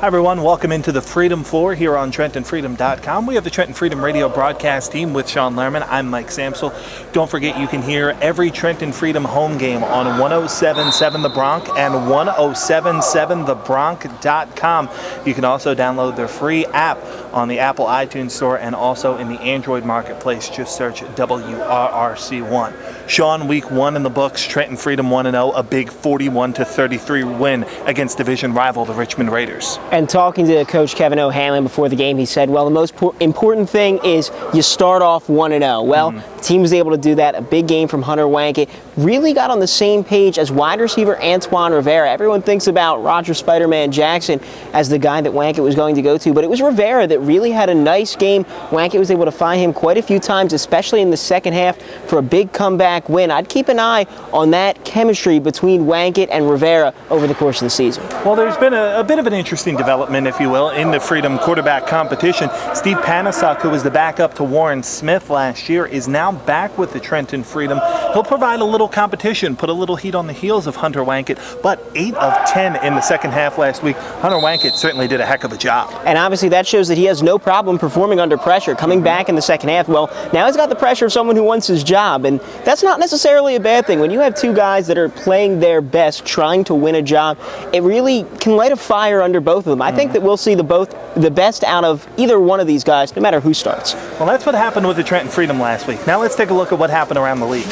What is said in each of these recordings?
everyone, welcome into the Freedom Floor here on TrentonFreedom.com. We have the Trenton Freedom Radio broadcast team with Sean Lerman. I'm Mike Samsel. Don't forget you can hear every Trenton Freedom home game on 107.7 The Bronx and 107.7thebronx.com. You can also download their free app on the Apple iTunes Store and also in the Android Marketplace. Just search WRRC1. Sean, week 1 in the books, Trenton Freedom 1-0, a big 41-33 win against division rival the Richmond Raiders. And talking to Coach Kevin O'Hanlon before the game, he said, well, the most important thing is you start off 1-0. Well, the team was able to do that. A big game from Hunter Wankett. Really got on the same page as wide receiver Antoine Rivera. Everyone thinks about Roger Spider-Man Jackson as the guy that Wankett was going to go to, but it was Rivera that really had a nice game. Wankett was able to find him quite a few times, especially in the second half, for a big comeback win. I'd keep an eye on that chemistry between Wankett and Rivera over the course of the season. Well, there's been a bit of an interesting development, if you will, in the Freedom quarterback competition. Steve Panasuk, who was the backup to Warren Smith last year, is now back with the Trenton Freedom. He'll provide a little competition, put a little heat on the heels of Hunter Wankett, but 8 of 10 in the second half last week. Hunter Wankett certainly did a heck of a job. And obviously that shows that he has no problem performing under pressure, coming back in the second half. Well, now he's got the pressure of someone who wants his job, and that's not necessarily a bad thing. When you have two guys that are playing their best, trying to win a job, it really can light a fire under both of them. I think that we'll see the best out of either one of these guys, no matter who starts. Well, that's what happened with the Trenton Freedom last week. Now let's take a look at what happened around the league.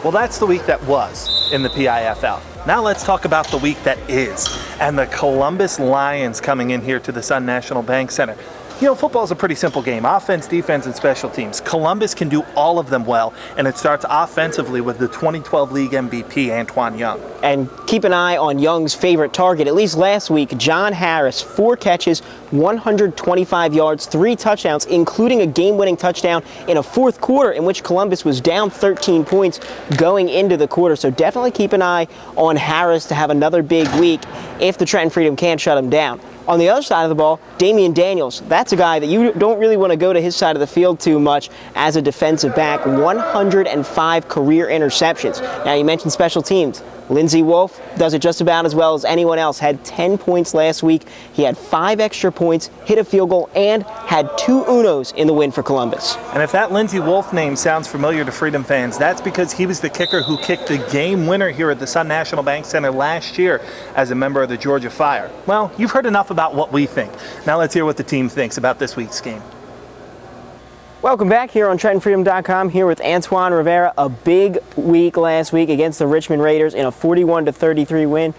Well, that's the week that was in the PIFL. Now let's talk about the week that is, and the Columbus Lions coming in here to the Sun National Bank Center. You know, football is a pretty simple game. Offense, defense, and special teams. Columbus can do all of them well, and it starts offensively with the 2012 league MVP, Antoine Young. And keep an eye on Young's favorite target. At least last week, John Harris, 4 catches, 125 yards, 3 touchdowns, including a game-winning touchdown in a fourth quarter in which Columbus was down 13 points going into the quarter. So definitely keep an eye on Harris to have another big week if the Trenton Freedom can't shut him down. On the other side of the ball, Damian Daniels, that's a guy that you don't really want to go to his side of the field too much as a defensive back. 105 career interceptions. Now, you mentioned special teams. Lindsey Wolf does it just about as well as anyone else. Had 10 points last week. He had 5 extra points, hit a field goal, and had 2 unos in the win for Columbus. And if that Lindsey Wolf name sounds familiar to Freedom fans, that's because he was the kicker who kicked the game winner here at the Sun National Bank Center last year as a member of the Georgia Fire. Well, you've heard enough about what we think. Now let's hear what the team thinks about this week's game. Welcome back here on TrentonFreedom.com, here with Antoine Rivera. A big week last week against the Richmond Raiders in a 41-33 win.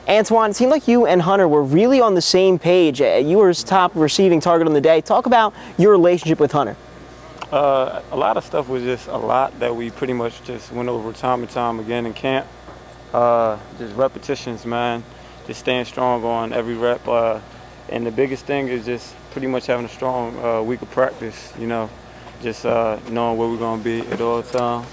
Antoine, it seemed like you and Hunter were really on the same page. You were his top receiving target on the day. Talk about your relationship with Hunter. A lot of stuff was just a lot that we pretty much just went over time and time again in camp. Just repetitions, man. Just staying strong on every rep. And the biggest thing is just pretty much having a strong week of practice, you know. Just knowing where we're going to be at all times.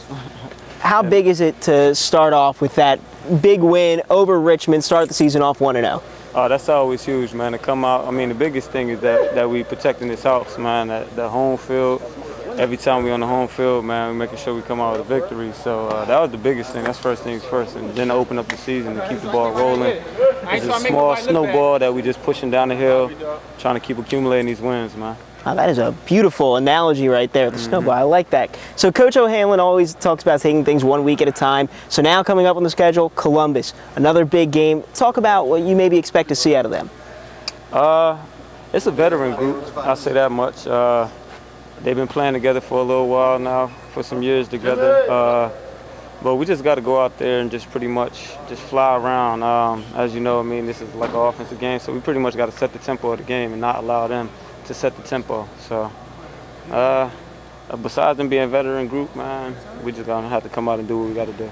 How big is it to start off with that big win over Richmond, start the season off 1-0? That's always huge, man, to come out. I mean, the biggest thing is that we protecting this house, man, the home field. Every time we're on the home field, man, we're making sure we come out with a victory. So that was the biggest thing. That's first things first. And then to open up the season to keep the ball rolling. It's a small snowball that we just pushing down the hill, trying to keep accumulating these wins, man. Oh, that is a beautiful analogy right there, the snowball. I like that. So Coach O'Hanlon always talks about taking things 1 week at a time. So now coming up on the schedule, Columbus, another big game. Talk about what you maybe expect to see out of them. It's a veteran group, I'll say that much. They've been playing together for a little while now, for some years together. But we just got to go out there and just pretty much just fly around. As you know, I mean, this is like an offensive game, so we pretty much got to set the tempo of the game and not allow them to set the tempo. So besides them being a veteran group, man, we just going to have to come out and do what we got to do.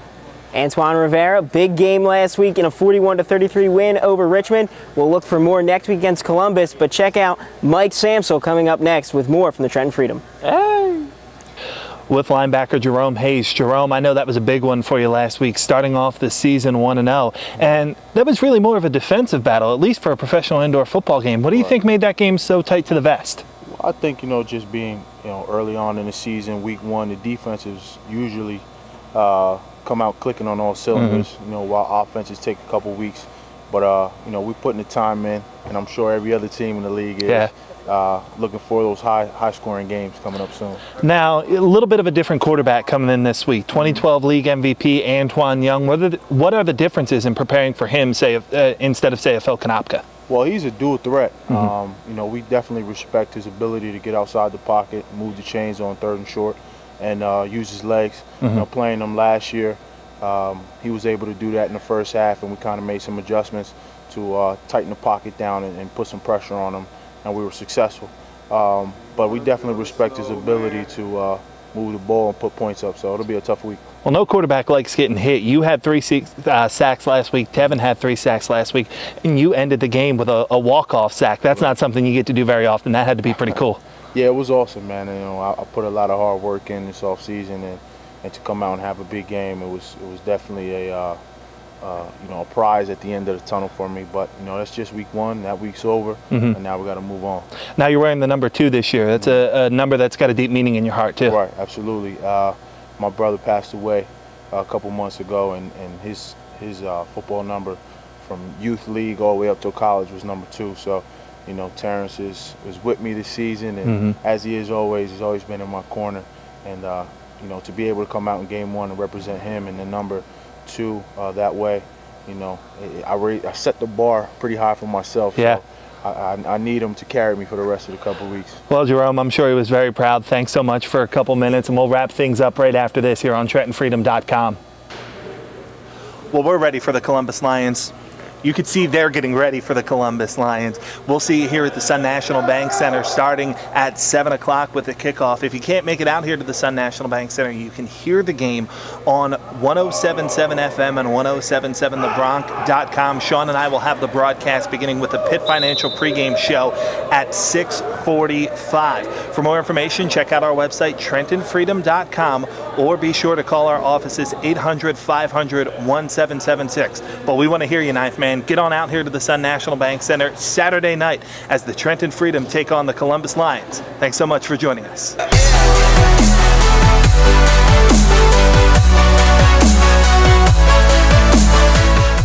Antoine Rivera, big game last week in a 41-33 win over Richmond. We'll look for more next week against Columbus, but check out Mike Samsel coming up next with more from the Trenton Freedom. Hey! With linebacker Jerome Hayes. Jerome, I know that was a big one for you last week, starting off the season 1-0. And that was really more of a defensive battle, at least for a professional indoor football game. What do you think made that game so tight to the vest? I think, just being, early on in the season, week one, the defenses usually come out clicking on all cylinders, while offenses take a couple weeks. But, we're putting the time in, and I'm sure every other team in the league is looking for those high-scoring games coming up soon. Now, a little bit of a different quarterback coming in this week. 2012 league MVP, Antoine Young. What are the differences in preparing for him, say, instead of, say, a Phil Konopka? Well, he's a dual threat. We definitely respect his ability to get outside the pocket, move the chains on third and short, and use his legs. Playing him last year, he was able to do that in the first half, and we kind of made some adjustments to tighten the pocket down and put some pressure on him, and we were successful. But we definitely respect his ability to move the ball and put points up, so it'll be a tough week. Well, no quarterback likes getting hit. You had 3 sacks last week. Tevin had 3 sacks last week, and you ended the game with a walk-off sack. That's not something you get to do very often. That had to be pretty cool. Yeah, it was awesome, man. And, I put a lot of hard work in this offseason, and to come out and have a big game, it was definitely a prize at the end of the tunnel for me. But that's just week one. That week's over, and now we got to move on. Now you're wearing the number 2 this year. That's a number that's got a deep meaning in your heart too. Right, absolutely. My brother passed away a couple months ago, and his football number from youth league all the way up to college was number 2. So, Terrence is with me this season, and as he is always, he's always been in my corner. And to be able to come out in game 1 and represent him in the number 2 that way, I set the bar pretty high for myself. Yeah. So I need him to carry me for the rest of the couple weeks. Well, Jerome, I'm sure he was very proud. Thanks so much for a couple minutes, and we'll wrap things up right after this here on TrentonFreedom.com. Well, we're ready for the Columbus Lions. You could see they're getting ready for the Columbus Lions. We'll see you here at the Sun National Bank Center starting at 7 o'clock with the kickoff. If you can't make it out here to the Sun National Bank Center, you can hear the game on 107.7 FM and 107.7thebronc.com. Sean and I will have the broadcast beginning with the Pitt Financial pregame show at 6:45. For more information, check out our website, TrentonFreedom.com, or be sure to call our offices, 800-500-1776. But we want to hear you, ninth man. Get on out here to the Sun National Bank Center Saturday night as the Trenton Freedom take on the Columbus Lions. Thanks so much for joining us.